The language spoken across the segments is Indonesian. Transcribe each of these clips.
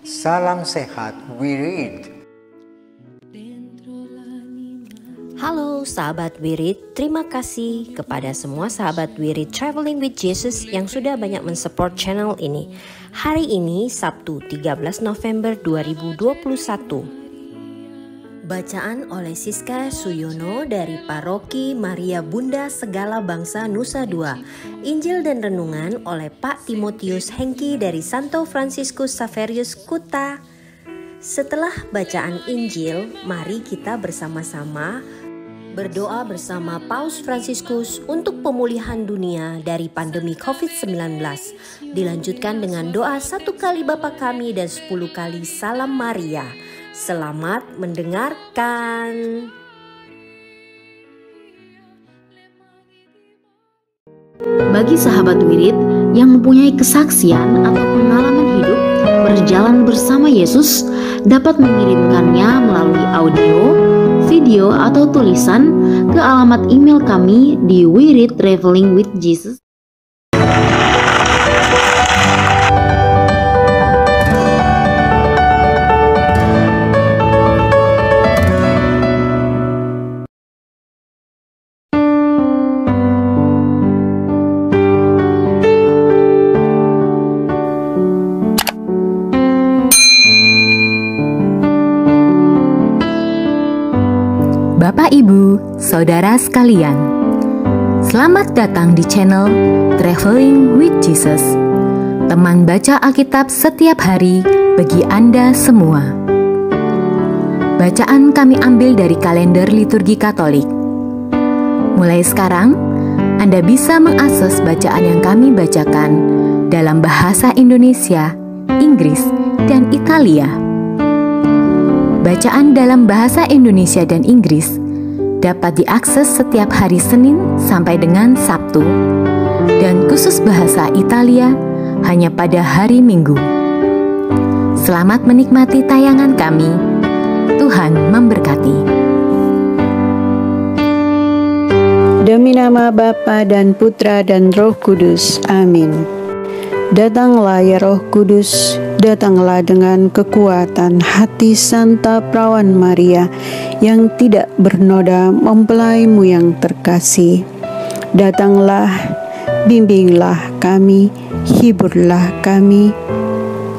Salam sehat, Wirid. Halo sahabat Wirid, terima kasih kepada semua sahabat Wirid Traveling with Jesus yang sudah banyak mensupport channel ini. Hari ini Sabtu 13 November 2021. Bacaan oleh Siska Suyono dari Paroki Maria Bunda Segala Bangsa Nusa Dua. Injil dan renungan oleh Pak Timotius Hengki dari Santo Franciscus Xaverius Kuta. Setelah bacaan Injil, mari kita bersama-sama berdoa bersama Paus Fransiskus untuk pemulihan dunia dari pandemi COVID-19. Dilanjutkan dengan doa 1 kali Bapa Kami dan 10 kali Salam Maria. Selamat mendengarkan. Bagi sahabat Wirid yang mempunyai kesaksian atau pengalaman hidup berjalan bersama Yesus, dapat mengirimkannya melalui audio, video, atau tulisan ke alamat email kami di Wirid Traveling with Jesus. Bapak, Ibu, Saudara sekalian, selamat datang di channel Traveling with Jesus, teman baca Alkitab setiap hari bagi Anda semua. Bacaan kami ambil dari kalender liturgi Katolik. Mulai sekarang, Anda bisa mengakses bacaan yang kami bacakan dalam bahasa Indonesia, Inggris, dan Italia. Bacaan dalam bahasa Indonesia dan Inggris dapat diakses setiap hari Senin sampai dengan Sabtu, dan khusus bahasa Italia hanya pada hari Minggu. Selamat menikmati tayangan kami. Tuhan memberkati. Demi nama Bapa dan Putra dan Roh Kudus. Amin. Datanglah ya Roh Kudus, datanglah dengan kekuatan hati Santa Perawan Maria yang tidak bernoda mempelaimu yang terkasih. Datanglah, bimbinglah kami, hiburlah kami,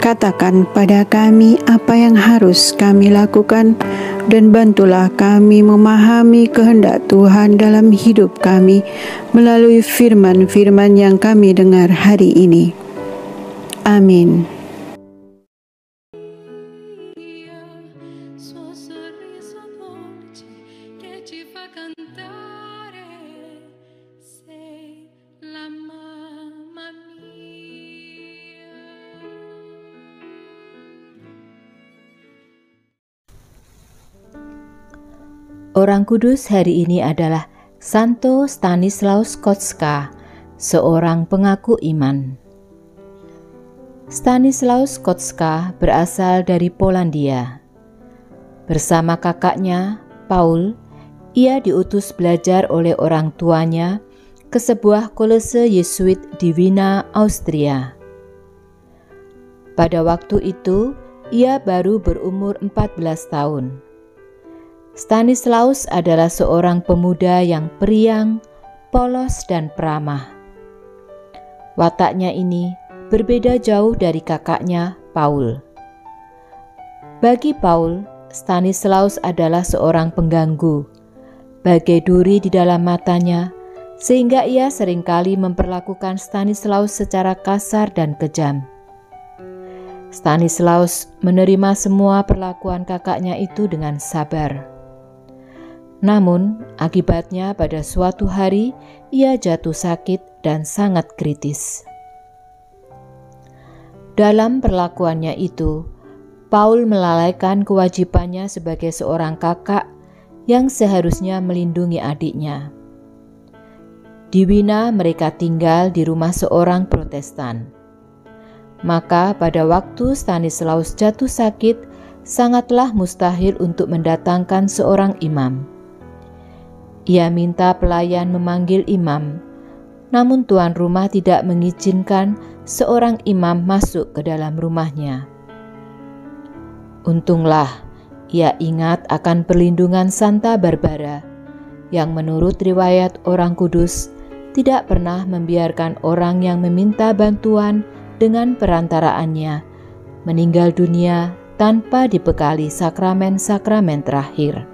katakan pada kami apa yang harus kami lakukan, dan bantulah kami memahami kehendak Tuhan dalam hidup kami melalui firman-firman yang kami dengar hari ini. Amin. Orang kudus hari ini adalah Santo Stanislaus Kotska, seorang pengaku iman. Stanislaus Kotska berasal dari Polandia. Bersama kakaknya, Paul, ia diutus belajar oleh orang tuanya ke sebuah kolese Yesuit di Wina, Austria. Pada waktu itu, ia baru berumur 14 tahun. Stanislaus adalah seorang pemuda yang periang, polos, dan peramah. Wataknya ini berbeda jauh dari kakaknya, Paul. Bagi Paul, Stanislaus adalah seorang pengganggu, bagai duri di dalam matanya, sehingga ia seringkali memperlakukan Stanislaus secara kasar dan kejam. Stanislaus menerima semua perlakuan kakaknya itu dengan sabar. Namun, akibatnya pada suatu hari ia jatuh sakit dan sangat kritis. Dalam perlakuannya itu, Paul melalaikan kewajibannya sebagai seorang kakak yang seharusnya melindungi adiknya. Di Wina mereka tinggal di rumah seorang Protestan. Maka pada waktu Stanislaus jatuh sakit, sangatlah mustahil untuk mendatangkan seorang imam. Ia minta pelayan memanggil imam, namun tuan rumah tidak mengizinkan seorang imam masuk ke dalam rumahnya. Untunglah ia ingat akan perlindungan Santa Barbara, yang menurut riwayat orang kudus tidak pernah membiarkan orang yang meminta bantuan dengan perantaraannya meninggal dunia tanpa dibekali sakramen-sakramen terakhir.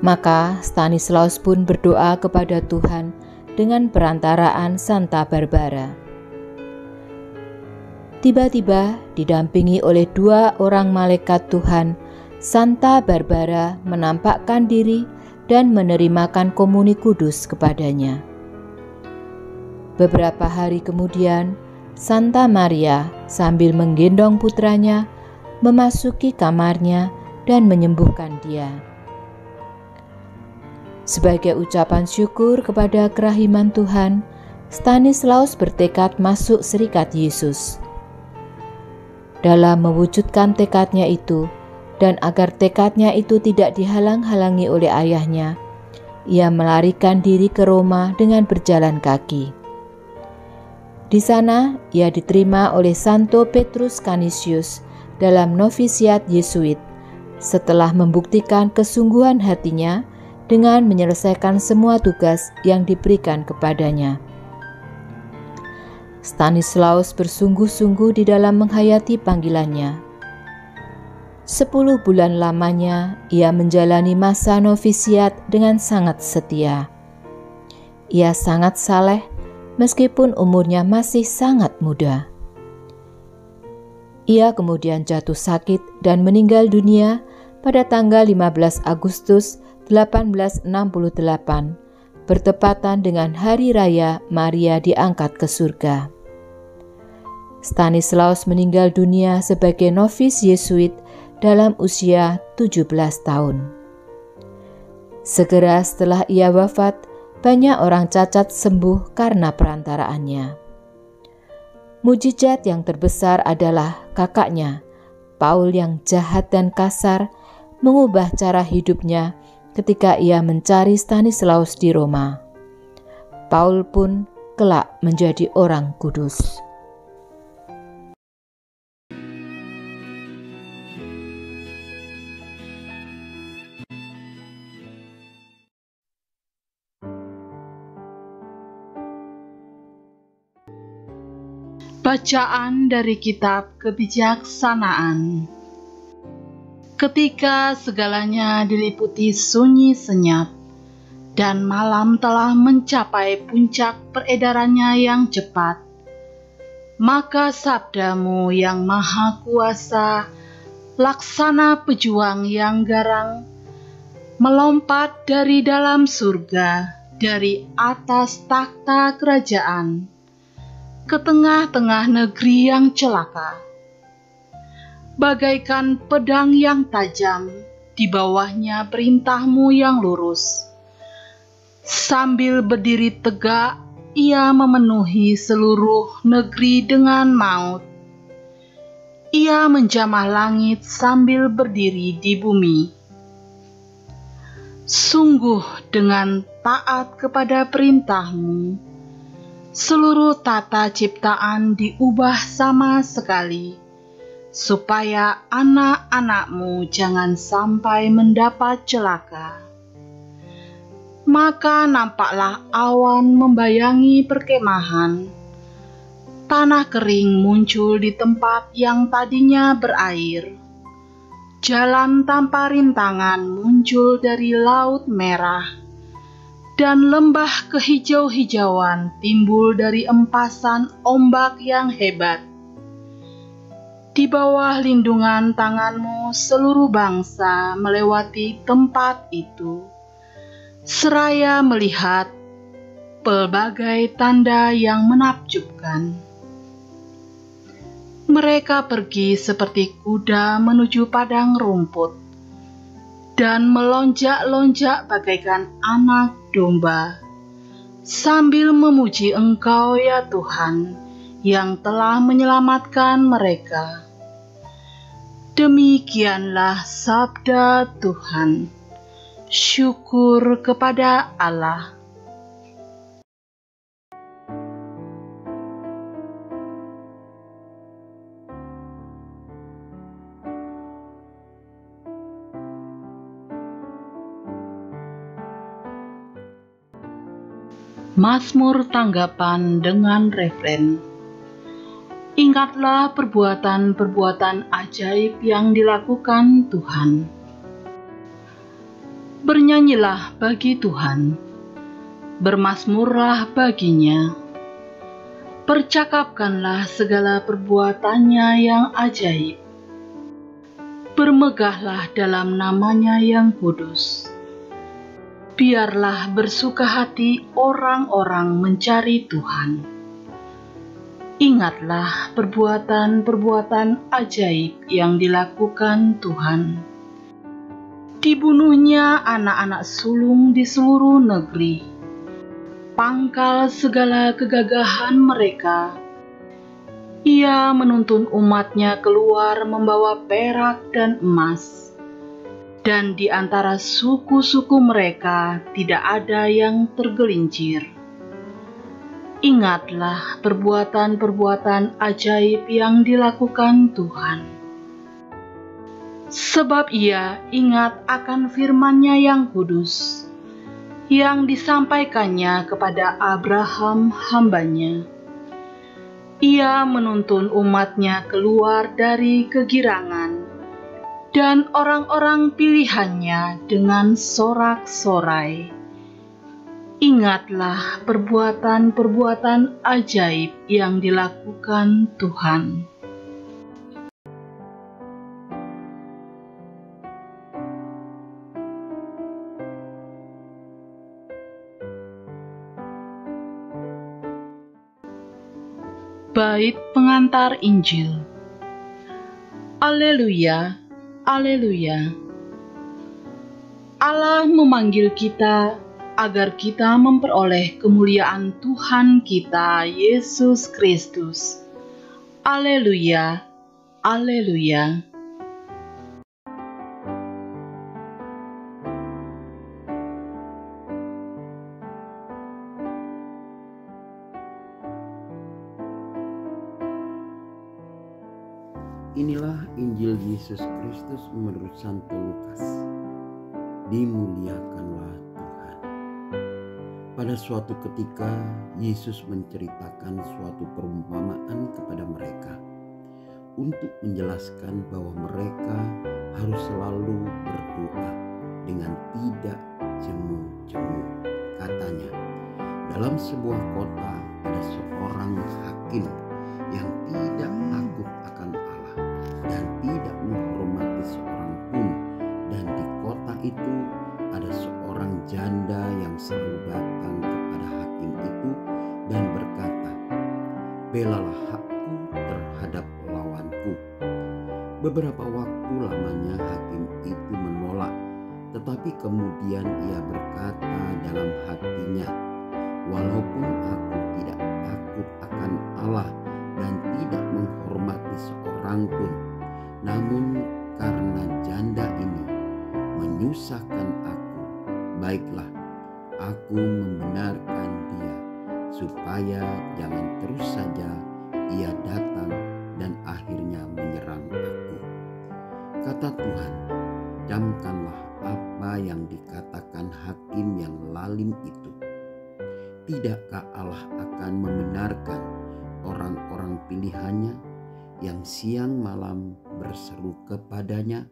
Maka Stanislaus pun berdoa kepada Tuhan dengan perantaraan Santa Barbara. Tiba-tiba didampingi oleh 2 orang malaikat Tuhan, Santa Barbara menampakkan diri dan menerimakan komuni kudus kepadanya. Beberapa hari kemudian, Santa Maria sambil menggendong putranya memasuki kamarnya dan menyembuhkan dia. Sebagai ucapan syukur kepada kerahiman Tuhan, Stanislaus bertekad masuk serikat Yesus. Dalam mewujudkan tekadnya itu, dan agar tekadnya itu tidak dihalang-halangi oleh ayahnya, ia melarikan diri ke Roma dengan berjalan kaki. Di sana, ia diterima oleh Santo Petrus Canisius dalam novisiat Yesuit setelah membuktikan kesungguhan hatinya dengan menyelesaikan semua tugas yang diberikan kepadanya. Stanislaus bersungguh-sungguh di dalam menghayati panggilannya. 10 bulan lamanya ia menjalani masa novisiat dengan sangat setia. Ia sangat saleh meskipun umurnya masih sangat muda. Ia kemudian jatuh sakit dan meninggal dunia pada tanggal 15 Agustus 1868, bertepatan dengan hari raya Maria diangkat ke surga. Stanislaus meninggal dunia sebagai novis Yesuit dalam usia 17 tahun. Segera setelah ia wafat, banyak orang cacat sembuh karena perantaraannya. Mujizat yang terbesar adalah kakaknya, Paul yang jahat dan kasar, mengubah cara hidupnya ketika ia mencari Stanislaus di Roma. Paul pun kelak menjadi orang kudus. Bacaan dari Kitab Kebijaksanaan. Ketika segalanya diliputi sunyi senyap, dan malam telah mencapai puncak peredarannya yang cepat, maka sabdamu yang maha kuasa, laksana pejuang yang garang, melompat dari dalam surga, dari atas takhta kerajaan, ke tengah-tengah negeri yang celaka. Bagaikan pedang yang tajam, di bawahnya perintahmu yang lurus. Sambil berdiri tegak, ia memenuhi seluruh negeri dengan maut. Ia menjamah langit sambil berdiri di bumi. Sungguh dengan taat kepada perintahmu, seluruh tata ciptaan diubah sama sekali, supaya anak-anakmu jangan sampai mendapat celaka. Maka nampaklah awan membayangi perkemahan, tanah kering muncul di tempat yang tadinya berair, jalan tanpa rintangan muncul dari laut merah, dan lembah kehijau-hijauan timbul dari empasan ombak yang hebat. Di bawah lindungan tanganmu seluruh bangsa melewati tempat itu, seraya melihat pelbagai tanda yang menakjubkan. Mereka pergi seperti kuda menuju padang rumput, dan melonjak-lonjak bagaikan anak domba, sambil memuji Engkau ya Tuhan, yang telah menyelamatkan mereka. Demikianlah sabda Tuhan. Syukur kepada Allah. Mazmur tanggapan dengan refren. Ingatlah perbuatan-perbuatan ajaib yang dilakukan Tuhan. Bernyanyilah bagi Tuhan, bermazmurlah baginya. Percakapkanlah segala perbuatannya yang ajaib. Bermegahlah dalam namanya yang kudus. Biarlah bersuka hati orang-orang mencari Tuhan. Ingatlah perbuatan-perbuatan ajaib yang dilakukan Tuhan. Dibunuhnya anak-anak sulung di seluruh negeri. Pangkal segala kegagahan mereka. Ia menuntun umatnya keluar membawa perak dan emas. Dan di antara suku-suku mereka tidak ada yang tergelincir. Ingatlah perbuatan-perbuatan ajaib yang dilakukan Tuhan. Sebab Ia ingat akan firman-Nya yang kudus, yang disampaikannya kepada Abraham hamba-Nya. Ia menuntun umat-Nya keluar dari kegirangan, dan orang-orang pilihannya dengan sorak-sorai. Ingatlah perbuatan-perbuatan ajaib yang dilakukan Tuhan. Bait pengantar Injil. Alleluia, alleluia. Allah memanggil kita agar kita memperoleh kemuliaan Tuhan kita Yesus Kristus. Alleluia, alleluia. Inilah Injil Yesus Kristus menurut Santo Lukas. Dimuliakanlah Tuhan. Pada suatu ketika, Yesus menceritakan suatu perumpamaan kepada mereka untuk menjelaskan bahwa mereka harus selalu berdoa dengan tidak jemu-jemu. Katanya, dalam sebuah kota ada seorang hakim yang tidak takut akan Allah dan tidak menghormati seorang pun, dan di kota itu ada seorang janda yang selalu datang kepada hakim itu dan berkata, "Belalah hakku terhadap lawanku." Beberapa waktu lamanya hakim itu menolak, tetapi kemudian ia berkata dalam hatinya, "Walaupun aku tidak takut akan Allah dan tidak menghormati seorang pun, namun karena janda ini menyusahkan aku, baiklah, aku membenarkan dia, supaya jangan terus saja ia datang dan akhirnya menyerang aku." Kata Tuhan, camkanlah apa yang dikatakan hakim yang lalim itu. Tidakkah Allah akan membenarkan orang-orang pilihannya yang siang malam berseru kepadanya?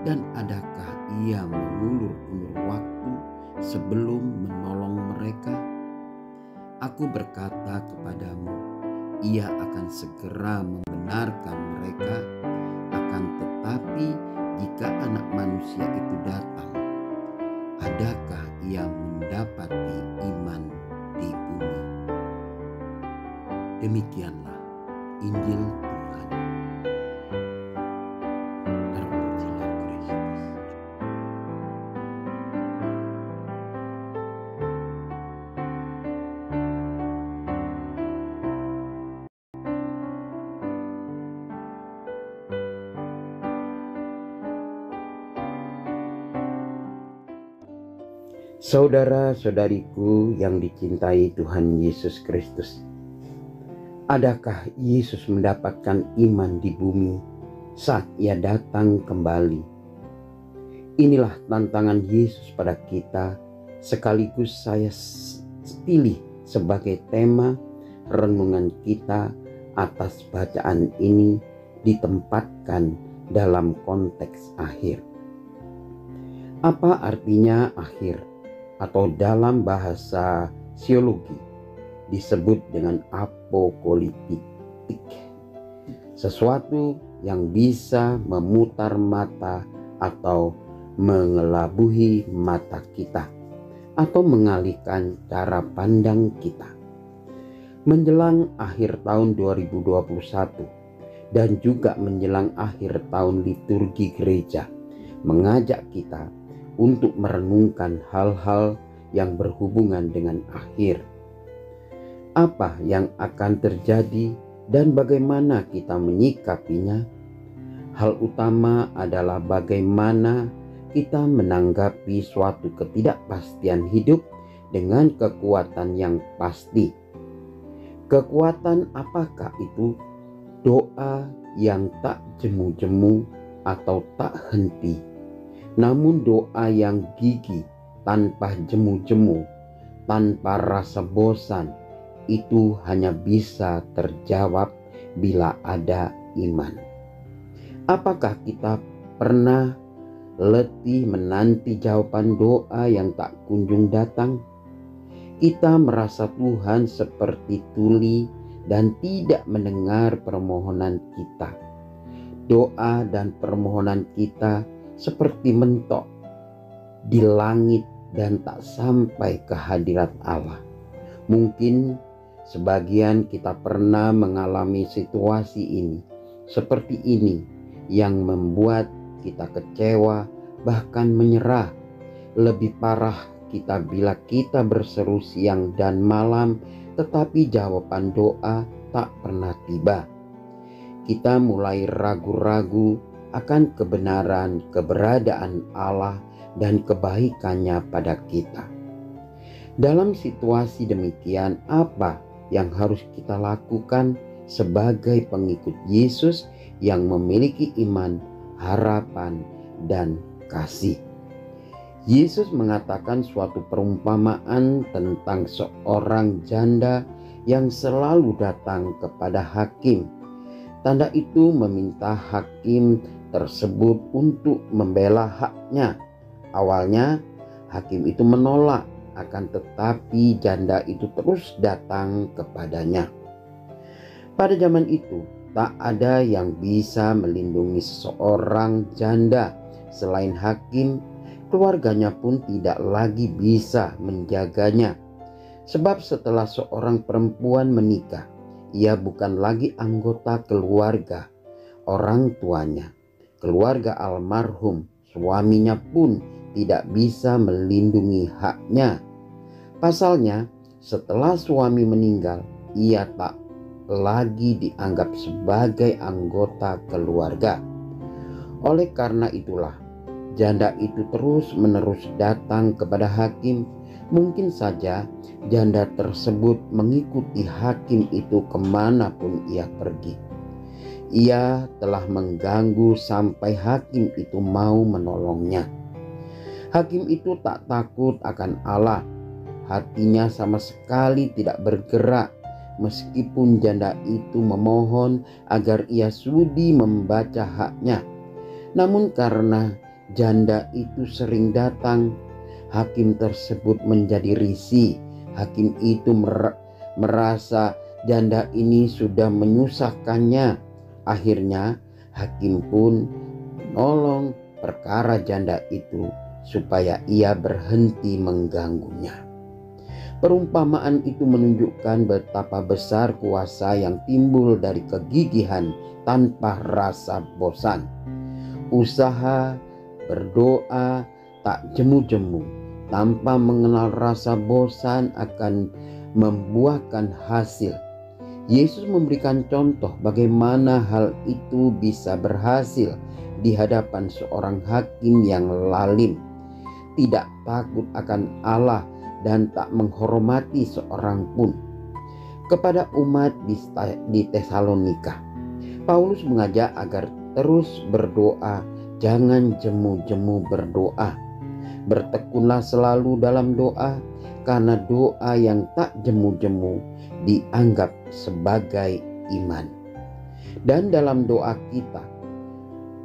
Dan adakah ia mengulur-ulur waktu sebelum menolong mereka? Aku berkata kepadamu, ia akan segera membenarkan mereka. Akan tetapi jika Anak Manusia itu datang, adakah ia mendapati iman di bumi? Demikianlah Injil Tuhan. Terpujilah Kristus. Saudara-saudariku yang dicintai Tuhan Yesus Kristus, adakah Yesus mendapatkan iman di bumi saat Ia datang kembali? Inilah tantangan Yesus pada kita, sekaligus saya pilih sebagai tema renungan kita atas bacaan ini ditempatkan dalam konteks akhir. Apa artinya akhir? Atau dalam bahasa psikologi disebut dengan apokaliptik. Sesuatu yang bisa memutar mata atau mengelabuhi mata kita atau mengalihkan cara pandang kita. Menjelang akhir tahun 2021 dan juga menjelang akhir tahun liturgi gereja mengajak kita untuk merenungkan hal-hal yang berhubungan dengan akhir. Apa yang akan terjadi dan bagaimana kita menyikapinya? Hal utama adalah bagaimana kita menanggapi suatu ketidakpastian hidup dengan kekuatan yang pasti. Kekuatan apakah itu? Doa yang tak jemu-jemu atau tak henti, namun doa yang gigih tanpa jemu-jemu, tanpa rasa bosan, itu hanya bisa terjawab bila ada iman. Apakah kita pernah letih menanti jawaban doa yang tak kunjung datang? Kita merasa Tuhan seperti tuli dan tidak mendengar permohonan kita. Doa dan permohonan kita seperti mentok di langit dan tak sampai ke hadirat Allah. Mungkin sebagian kita pernah mengalami situasi ini, seperti ini, yang membuat kita kecewa, bahkan menyerah. Lebih parah kita bila kita berseru siang dan malam, tetapi jawaban doa tak pernah tiba. Kita mulai ragu-ragu akan keberadaan Allah dan kebaikannya pada kita. Dalam situasi demikian, apa yang harus kita lakukan sebagai pengikut Yesus yang memiliki iman, harapan, dan kasih? Yesus mengatakan suatu perumpamaan tentang seorang janda yang selalu datang kepada hakim. Tanda itu meminta hakim tersebut untuk membela haknya. Awalnya hakim itu menolak, akan tetapi janda itu terus datang kepadanya. Pada zaman itu tak ada yang bisa melindungi seseorang janda selain hakim. Keluarganya pun tidak lagi bisa menjaganya. Sebab setelah seorang perempuan menikah, ia bukan lagi anggota keluarga orang tuanya. Keluarga almarhum suaminya pun tidak bisa melindungi haknya. Pasalnya, setelah suami meninggal, ia tak lagi dianggap sebagai anggota keluarga. Oleh karena itulah, janda itu terus-menerus datang kepada hakim. Mungkin saja janda tersebut mengikuti hakim itu kemanapun ia pergi. Ia telah mengganggu sampai hakim itu mau menolongnya. Hakim itu tak takut akan Allah. Hatinya sama sekali tidak bergerak meskipun janda itu memohon agar ia sudi membaca haknya. Namun karena janda itu sering datang, hakim tersebut menjadi risih. Hakim itu merasa janda ini sudah menyusahkannya. Akhirnya hakim pun menolong perkara janda itu supaya ia berhenti mengganggunya. Perumpamaan itu menunjukkan betapa besar kuasa yang timbul dari kegigihan tanpa rasa bosan. Usaha berdoa tak jemu-jemu tanpa mengenal rasa bosan akan membuahkan hasil. Yesus memberikan contoh bagaimana hal itu bisa berhasil di hadapan seorang hakim yang lalim, tidak takut akan Allah dan tak menghormati seorang pun. Kepada umat di Tesalonika, Paulus mengajak agar terus berdoa, jangan jemu-jemu berdoa. Bertekunlah selalu dalam doa, karena doa yang tak jemu-jemu dianggap sebagai iman. Dan dalam doa kita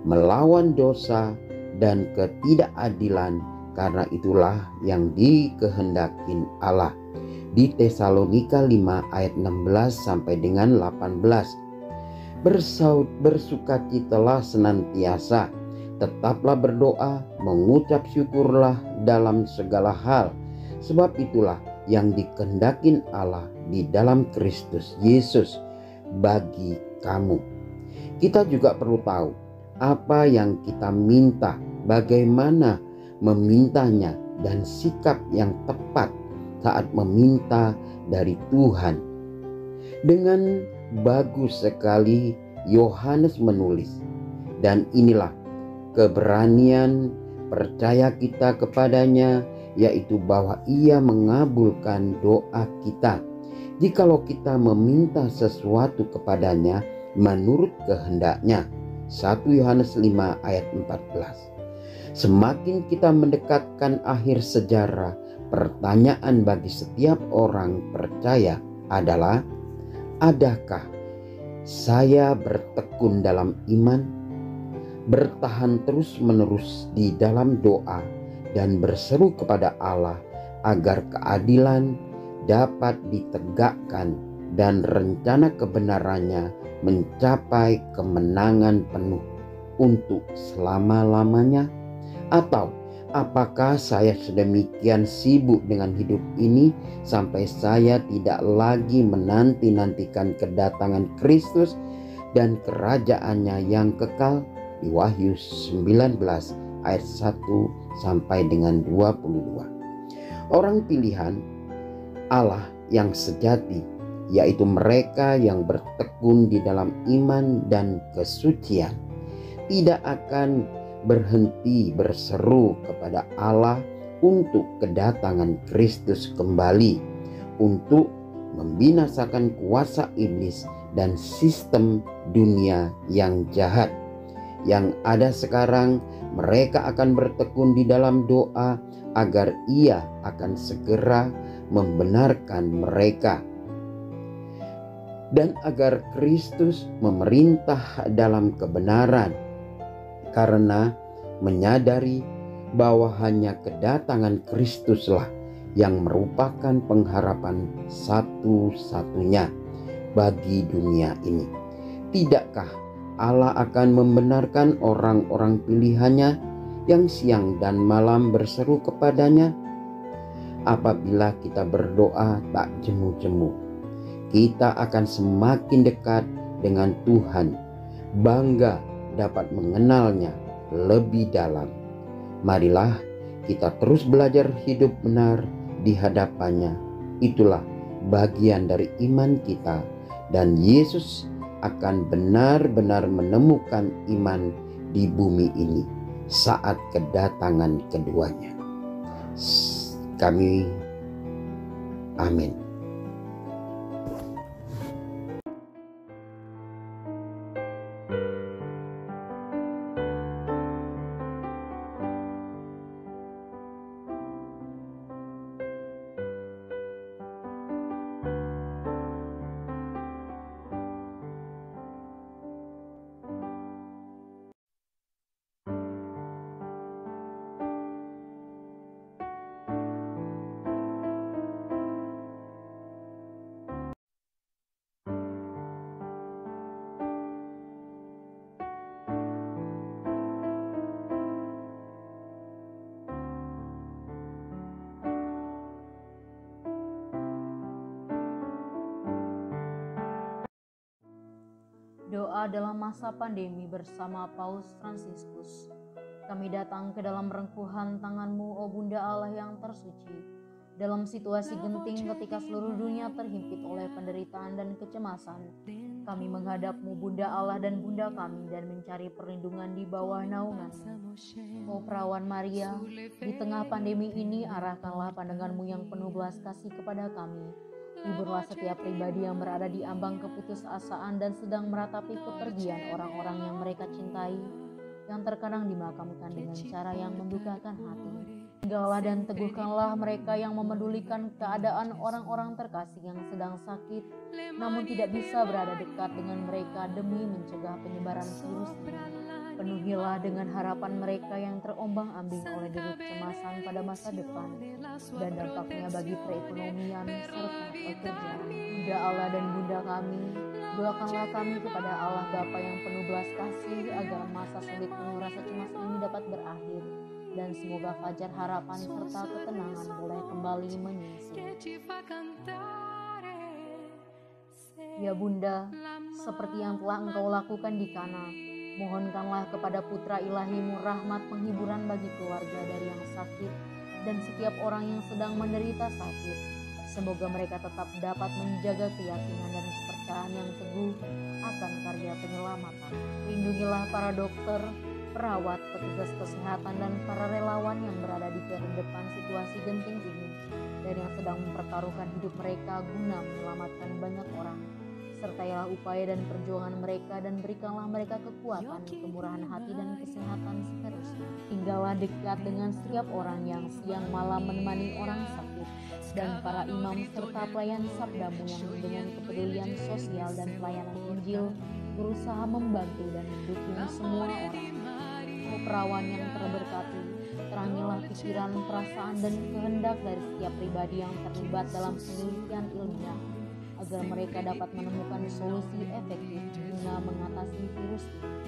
melawan dosa dan ketidakadilan, karena itulah yang dikehendakin Allah. Di Tesalonika 5 ayat 16 sampai dengan 18. Bersukacitalah senantiasa, tetaplah berdoa, mengucap syukurlah dalam segala hal, sebab itulah yang dikehendakin Allah di dalam Kristus Yesus bagi kamu. Kita juga perlu tahu apa yang kita minta, bagaimana memintanya, dan sikap yang tepat saat meminta dari Tuhan. Dengan bagus sekali Yohanes menulis, dan inilah keberanian percaya kita kepadanya, yaitu bahwa ia mengabulkan doa kita jikalau kita meminta sesuatu kepadanya menurut kehendaknya. 1 Yohanes 5 ayat 14. Semakin kita mendekatkan akhir sejarah, pertanyaan bagi setiap orang percaya adalah, adakah saya bertekun dalam iman, bertahan terus-menerus di dalam doa, dan berseru kepada Allah agar keadilan dapat ditegakkan dan rencana kebenarannya mencapai kemenangan penuh untuk selama-lamanya? Atau apakah saya sedemikian sibuk dengan hidup ini sampai saya tidak lagi menanti-nantikan kedatangan Kristus dan kerajaannya yang kekal? Di Wahyu 19 ayat 1 sampai dengan 22. Orang pilihan Allah yang sejati, yaitu mereka yang bertekun di dalam iman dan kesucian, tidak akan berhenti berseru kepada Allah untuk kedatangan Kristus kembali, untuk membinasakan kuasa iblis dan sistem dunia yang jahat yang ada sekarang. Mereka akan bertekun di dalam doa agar Ia akan segera membenarkan mereka, dan agar Kristus memerintah dalam kebenaran, karena menyadari bahwa hanya kedatangan Kristuslah yang merupakan pengharapan satu-satunya bagi dunia ini. Tidakkah Allah akan membenarkan orang-orang pilihannya yang siang dan malam berseru kepadanya? Apabila kita berdoa tak jemu-jemu, kita akan semakin dekat dengan Tuhan, bangga dapat mengenalnya lebih dalam. Marilah kita terus belajar hidup benar di hadapannya. Itulah bagian dari iman kita, dan Yesus akan benar-benar menemukan iman di bumi ini saat kedatangan keduanya. Kami amin. Doa dalam masa pandemi bersama Paus Fransiskus. Kami datang ke dalam rengkuhan tangan-Mu, O Bunda Allah yang tersuci. Dalam situasi genting ketika seluruh dunia terhimpit oleh penderitaan dan kecemasan, kami menghadap-Mu, Bunda Allah dan Bunda kami, dan mencari perlindungan di bawah naungan-Mu. O Perawan Maria, di tengah pandemi ini arahkanlah pandangan-Mu yang penuh belas kasih kepada kami. Hiburlah setiap pribadi yang berada di ambang keputusasaan dan sedang meratapi kepergian orang-orang yang mereka cintai, yang terkadang dimakamkan dengan cara yang membukakan hati. Tinggallah dan teguhkanlah mereka yang memedulikan keadaan orang-orang terkasih yang sedang sakit, namun tidak bisa berada dekat dengan mereka demi mencegah penyebaran virus ini. Penuhilah dengan harapan mereka yang terombang-ambing oleh deru kecemasan pada masa depan dan dampaknya bagi perekonomian serta pekerjaan. Bunda Allah dan Bunda kami, doakanlah kami kepada Allah Bapa yang penuh belas kasih agar masa sulit penuh rasa cemas ini dapat berakhir. Dan semoga fajar harapan serta ketenangan boleh kembali menyusul. Ya Bunda, seperti yang telah Engkau lakukan di Kana, mohonkanlah kepada Putra Ilahimu rahmat penghiburan bagi keluarga dari yang sakit dan setiap orang yang sedang menderita sakit. Semoga mereka tetap dapat menjaga keyakinan dan kepercayaan yang teguh akan karya penyelamatan. Lindungilah para dokter, perawat, petugas kesehatan, dan para relawan yang berada di depan situasi genting ini dan yang sedang mempertaruhkan hidup mereka guna menyelamatkan banyak orang. Sertailah upaya dan perjuangan mereka dan berikanlah mereka kekuatan, kemurahan hati, dan kesehatan seterusnya. Tinggallah dekat dengan setiap orang yang siang malam menemani orang sakit dan para imam serta pelayan sabdamu yang dengan kepedulian sosial dan pelayanan Injil berusaha membantu dan mendukung semua orang. Perawan yang terberkati, terangilah pikiran, perasaan, dan kehendak dari setiap pribadi yang terlibat dalam penelitian ilmiah agar mereka dapat menemukan solusi efektif guna mengatasi virus ini.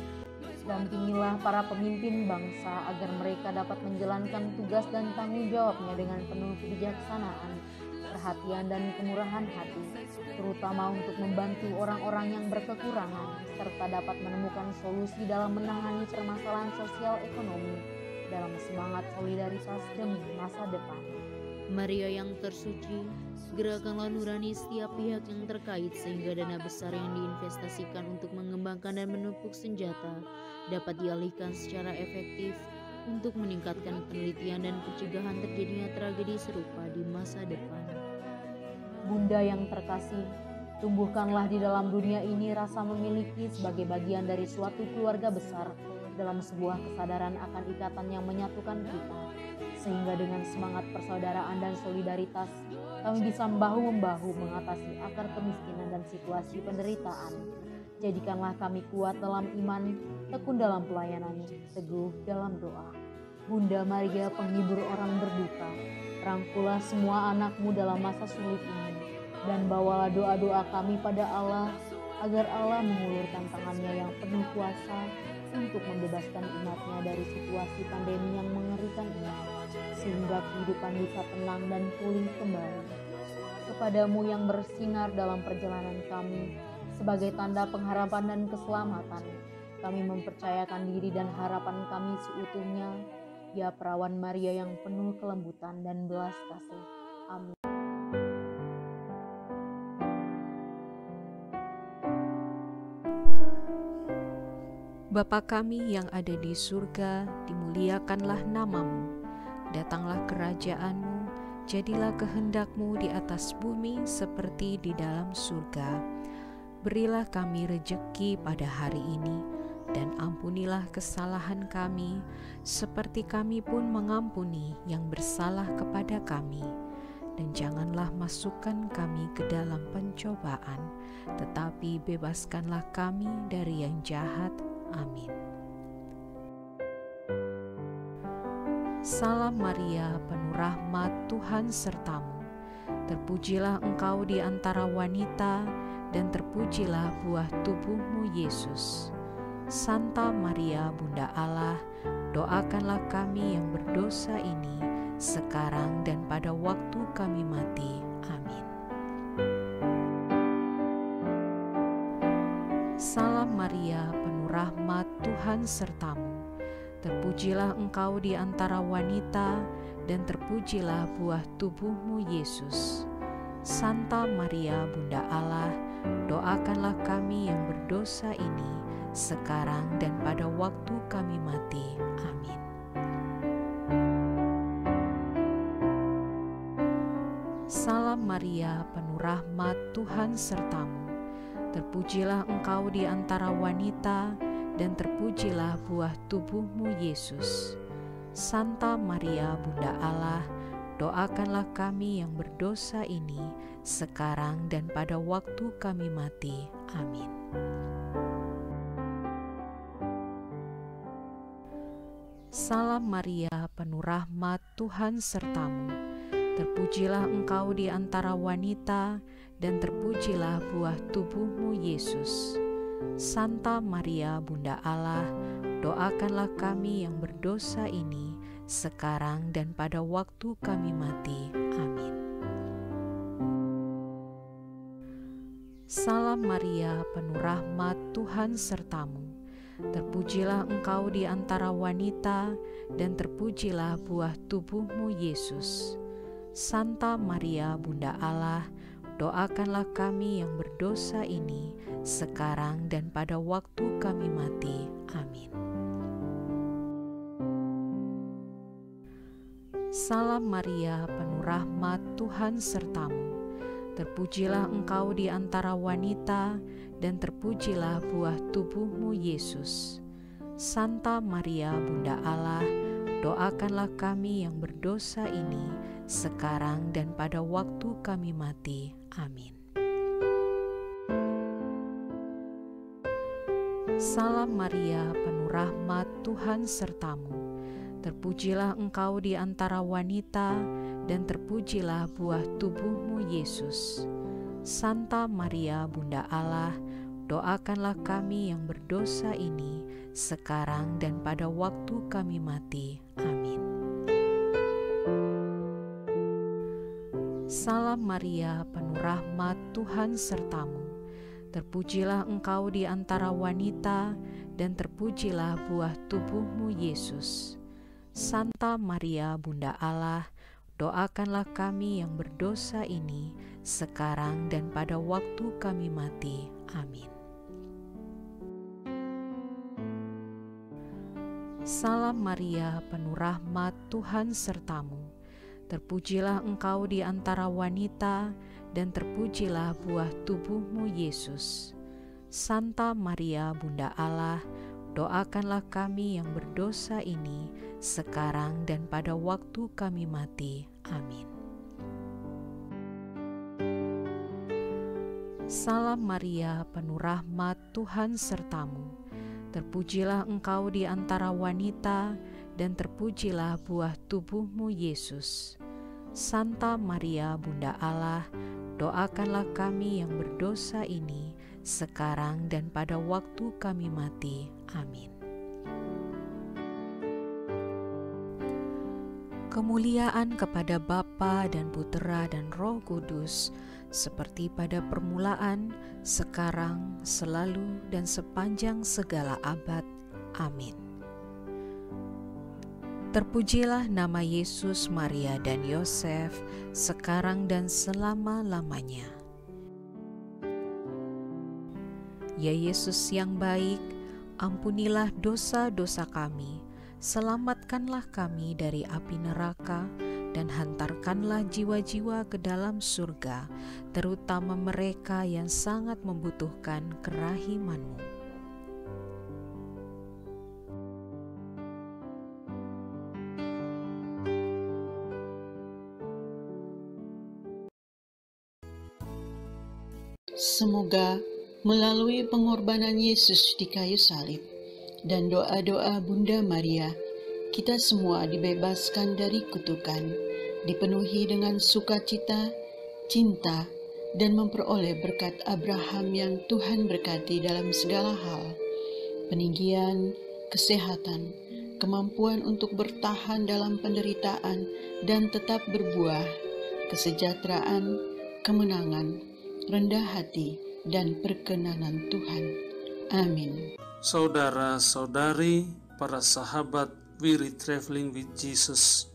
Dampingilah para pemimpin bangsa agar mereka dapat menjalankan tugas dan tanggung jawabnya dengan penuh kebijaksanaan, perhatian, dan kemurahan hati, terutama untuk membantu orang-orang yang berkekurangan, serta dapat menemukan solusi dalam menangani permasalahan sosial ekonomi dalam semangat solidaritas demi masa depan. Maria yang tersuci, gerakanlah nurani setiap pihak yang terkait sehingga dana besar yang diinvestasikan untuk mengembangkan dan menumpuk senjata dapat dialihkan secara efektif untuk meningkatkan penelitian dan pencegahan terjadinya tragedi serupa di masa depan. Bunda yang terkasih, tumbuhkanlah di dalam dunia ini rasa memiliki sebagai bagian dari suatu keluarga besar dalam sebuah kesadaran akan ikatan yang menyatukan kita, sehingga dengan semangat persaudaraan dan solidaritas kami bisa bahu-membahu mengatasi akar kemiskinan dan situasi penderitaan. Jadikanlah kami kuat dalam iman, tekun dalam pelayanan, teguh dalam doa. Bunda Maria penghibur orang berduka, rangkulah semua anakmu dalam masa sulit ini, dan bawalah doa-doa kami pada Allah, agar Allah mengulurkan tangannya yang penuh kuasa untuk membebaskan umatnya dari situasi pandemi yang mengerikan ini, sehingga kehidupan bisa tenang dan pulih kembali. Kepadamu yang bersinar dalam perjalanan kami, sebagai tanda pengharapan dan keselamatan, kami mempercayakan diri dan harapan kami seutuhnya, ya Perawan Maria yang penuh kelembutan dan belas kasih. Amin. Bapa kami yang ada di surga, dimuliakanlah namamu. Datanglah kerajaan-Mu, jadilah kehendak-Mu di atas bumi seperti di dalam surga. Berilah kami rejeki pada hari ini, dan ampunilah kesalahan kami, seperti kami pun mengampuni yang bersalah kepada kami. Dan janganlah masukkan kami ke dalam pencobaan, tetapi bebaskanlah kami dari yang jahat. Amin. Salam Maria, penuh rahmat, Tuhan sertamu. Terpujilah engkau di antara wanita, dan terpujilah buah tubuhmu Yesus. Santa Maria, Bunda Allah, doakanlah kami yang berdosa ini, sekarang dan pada waktu kami mati. Amin. Salam Maria, penuh rahmat, Tuhan sertamu. Terpujilah engkau di antara wanita, dan terpujilah buah tubuhmu Yesus. Santa Maria, Bunda Allah, doakanlah kami yang berdosa ini, sekarang dan pada waktu kami mati. Amin. Salam Maria, penuh rahmat, Tuhan sertamu. Terpujilah engkau di antara wanita, dan terpujilah buah tubuhmu Yesus. Santa Maria Bunda Allah, doakanlah kami yang berdosa ini sekarang dan pada waktu kami mati. Amin. Salam Maria, penuh rahmat, Tuhan sertamu. Terpujilah engkau di antara wanita, dan terpujilah buah tubuhmu, Yesus. Santa Maria Bunda Allah, doakanlah kami yang berdosa ini sekarang dan pada waktu kami mati. Amin. Salam Maria, penuh rahmat, Tuhan sertamu. Terpujilah engkau di antara wanita, dan terpujilah buah tubuhmu, Yesus. Santa Maria Bunda Allah, doakanlah kami yang berdosa ini sekarang dan pada waktu kami mati. Amin. Salam Maria, penuh rahmat, Tuhan sertamu. Terpujilah engkau di antara wanita, dan terpujilah buah tubuhmu, Yesus. Santa Maria Bunda Allah, doakanlah kami yang berdosa ini sekarang dan pada waktu kami mati. Amin. Salam Maria, penuh rahmat, Tuhan sertamu. Terpujilah engkau di antara wanita, dan terpujilah buah tubuhmu, Yesus. Santa Maria Bunda Allah, doakanlah kami yang berdosa ini sekarang dan pada waktu kami mati. Amin. Salam Maria, penuh rahmat, Tuhan sertamu. Terpujilah engkau di antara wanita, dan terpujilah buah tubuhmu, Yesus. Santa Maria Bunda Allah, doakanlah kami yang berdosa ini sekarang dan pada waktu kami mati. Amin. Salam Maria, penuh rahmat, Tuhan sertamu. Terpujilah engkau di antara wanita, dan terpujilah buah tubuhmu, Yesus. Santa Maria Bunda Allah, doakanlah kami yang berdosa ini sekarang dan pada waktu kami mati. Amin. Salam Maria, penuh rahmat, Tuhan sertamu. Terpujilah engkau di antara wanita, dan terpujilah buah tubuhmu, Yesus. Santa Maria Bunda Allah, doakanlah kami yang berdosa ini sekarang dan pada waktu kami mati. Amin. Kemuliaan kepada Bapa dan Putera dan Roh Kudus, seperti pada permulaan, sekarang, selalu, dan sepanjang segala abad. Amin. Terpujilah nama Yesus, Maria, dan Yosef, sekarang dan selama-lamanya. Ya Yesus yang baik, ampunilah dosa-dosa kami, selamatkanlah kami dari api neraka, dan hantarkanlah jiwa-jiwa ke dalam surga, terutama mereka yang sangat membutuhkan kerahiman-Mu. Semoga melalui pengorbanan Yesus di kayu salib dan doa-doa Bunda Maria, kita semua dibebaskan dari kutukan, dipenuhi dengan sukacita, cinta, dan memperoleh berkat Abraham yang Tuhan berkati dalam segala hal, peninggian, kesehatan, kemampuan untuk bertahan dalam penderitaan dan tetap berbuah, kesejahteraan, kemenangan, rendah hati, dan perkenanan Tuhan. Amin. Saudara-saudari, para sahabat Wirid Traveling with Jesus,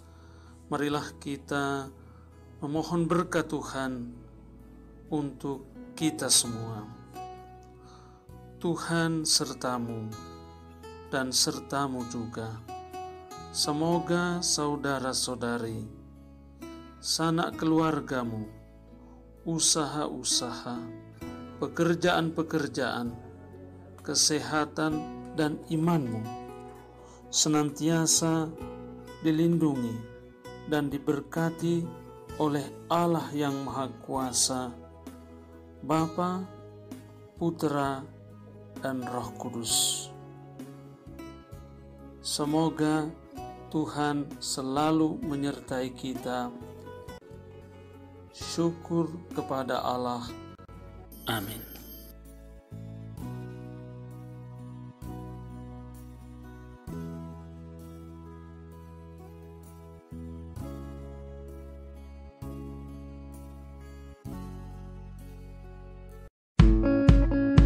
marilah kita memohon berkat Tuhan untuk kita semua. Tuhan sertamu dan sertamu juga. Semoga saudara-saudari, sanak keluargamu, usaha-usaha, pekerjaan-pekerjaan, kesehatan dan imanmu senantiasa dilindungi, dan diberkati oleh Allah yang Maha Kuasa, Bapa, Putra, dan Roh Kudus. Semoga Tuhan selalu menyertai kita. Syukur kepada Allah. Amin.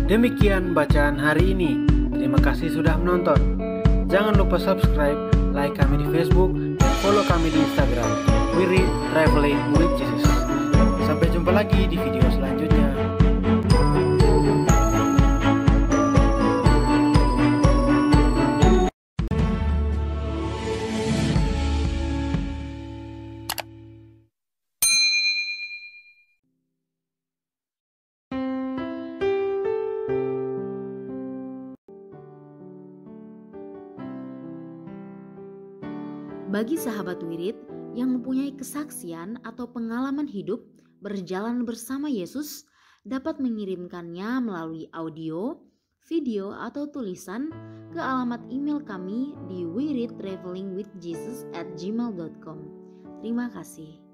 Demikian bacaan hari ini. Terima kasih sudah menonton. Jangan lupa subscribe, like kami di Facebook, dan follow kami di Instagram. We Read Traveling with Jesus. Sampai jumpa lagi di video selanjutnya. Bagi sahabat wirid yang mempunyai kesaksian atau pengalaman hidup berjalan bersama Yesus, dapat mengirimkannya melalui audio, video, atau tulisan ke alamat email kami di wereadtravelingwithjesus@gmail.com. Terima kasih.